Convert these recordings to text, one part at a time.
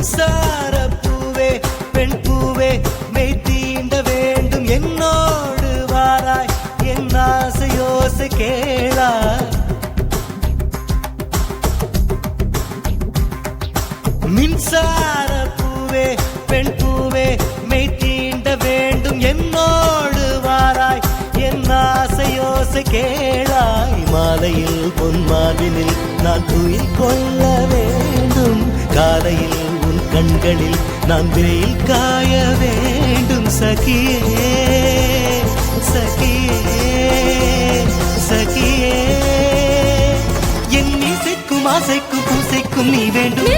மின்சார பூவே பெண் பூவே மெய் தீண்ட வேண்டும் என்னோடு வாராய் என் ஆசையோசை கேளாய் மின்சார பூவே பெண் பூவே மெய் தீண்ட வேண்டும் என்னோடு வாராய் என் ஆசையோசை கேளாய் மாலையில் பொன்மாவினில் நான் துயில் கொள்ள வேண்டும் காலையில் உன் கண்களில் நான் வெயில் காய வேண்டும் சகியே சகியே சகியே என் இசைக்கும் ஆசைக்கும் பூசைக்கும் நீ வேண்டும்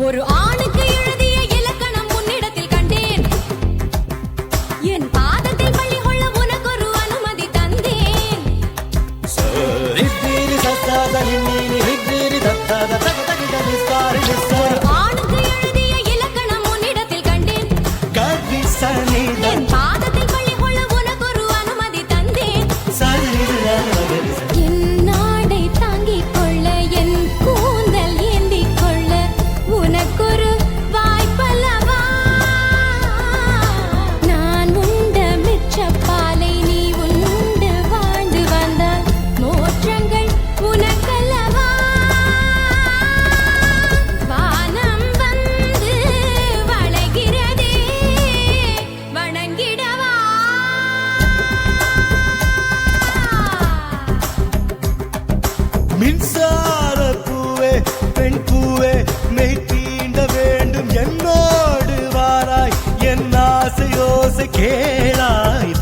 ஒரு ஆணுக்கு எழுதிய இலக்கணம் உன்னிடத்தில் கண்டேன் என் பாதத்தில் பள்ளி கொள்ள உனக்கு ஒரு அனுமதி தந்தேன் ஒரு ஆணுக்கு எழுதிய இலக்கணம் உன்னிடத்தில் கண்டேன் என் பாதத்தில் பள்ளி கொள்ள உனக்கு ஒரு அனுமதி தந்தேன் என் நாடை தாங்கிக் கொள்ள என் கூந்தல் ஏந்திக் கொள்ள உனக்கொரு வாய்ப்பல்லவா நான் உண்ட மிச்சப்பாலை நீ உண்டு வாழ்ந்து வந்தால் மோற்றங்கள் உனக்கல்லவா வானம் வந்து வளைகிறதே வணங்கிடவா மின்சார பூவே பெண் பூவே மெய் தீண்ட வேண்டும் என்னோடு வாராய் என் ஆசையோசை கேளாய்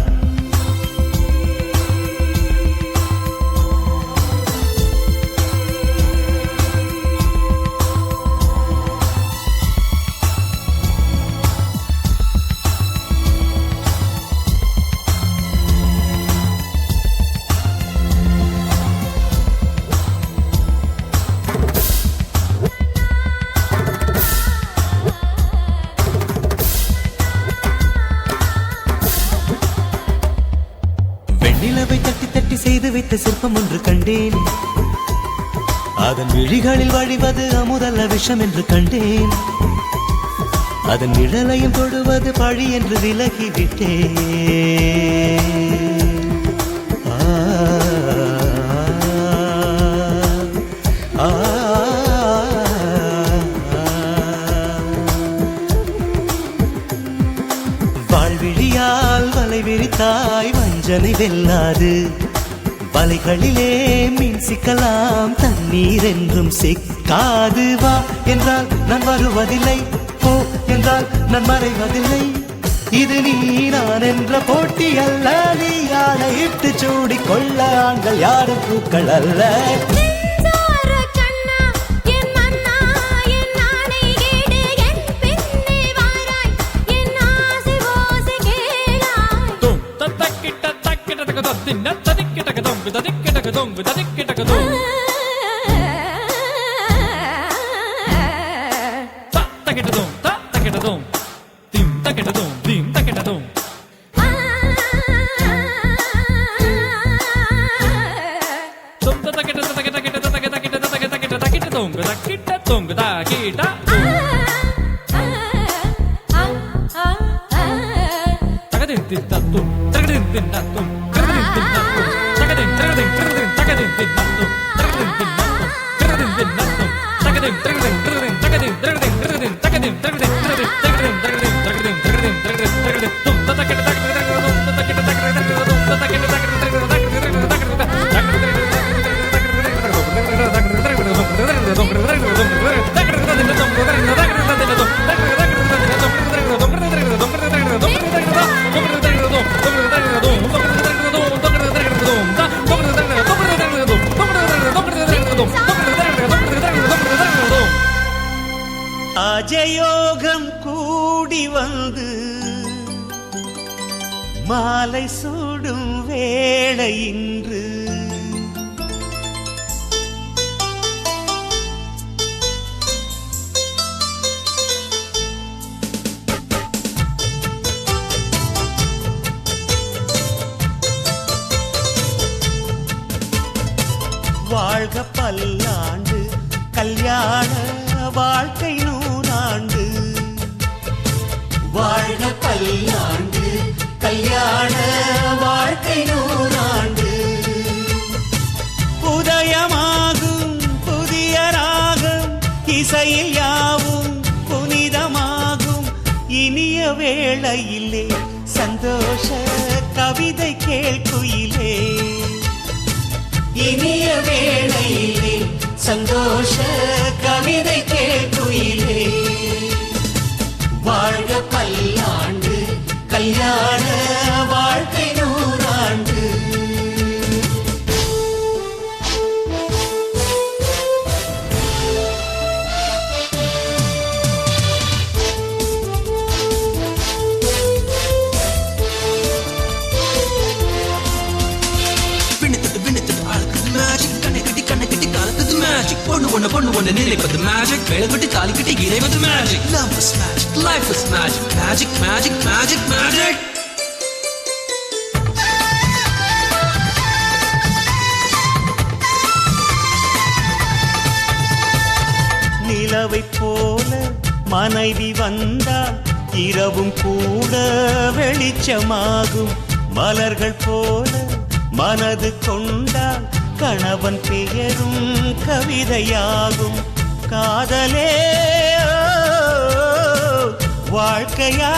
நிலவை தட்டி தட்டி செய்து வைத்த சிற்பம் ஒன்று கண்டேன் அதன் விழிகளில் வழிவது அமுதல்ல விஷம் என்று கண்டேன் அதன் நிழலையும் தொடுவது பழி என்று விலகிவிட்டேன் வாழ்விழியால் வலை விரித்தாய் வஞ்சனை வெல்லாது வலைகளிலே மீன் சிக்கலாம் தண்ணீர் என்றும் சிக்காது வா என்றால் நான் வருவதில்லை போ என்றால் நான் மறைவதில்லை இது நீ நான் என்ற போட்டி அல்ல நீ யானை இட்டு சூடிக் கொள்ள ஆண்கள் யாரும் பூக்கள் அல்ல ராஜயோகம் கூடி வந்து மாலை சூடும் வேளை இன்று வாழ்க பல்லாண்டு கல்யாண வாழ்க்கை நூறாண்டு வாழ்க பல்லாண்டு கல்யாண வாழ்க்கை நூறாண்டு உதயமாகும் புதிய ராகம் இசையில் யாவும் புனிதமாகும் இனிய வேளையிலே சந்தோஷ கவிதை கேள்குயிலே இனிய வேளையிலே சந்தோஷ கவிதை கேள்குயிலே வாழ்க பல்லாண்டு கல்யாண வாழ்க்கை நூறாண்டு பொண்ணு ஒண்ணு நினைப்பது மேஜிக் வேலைப்பட்டு தாலி கட்டி இறைவது magic love is magic life is magic magic magic magic magic நிலவை போல மனைவி வந்தால் இரவும் கூட வெளிச்சமாகும் மலர்கள் போல மனது கொண்டால் கணவன் பெயரும் கவிதையாகும் காதலே வாழ்க்கையா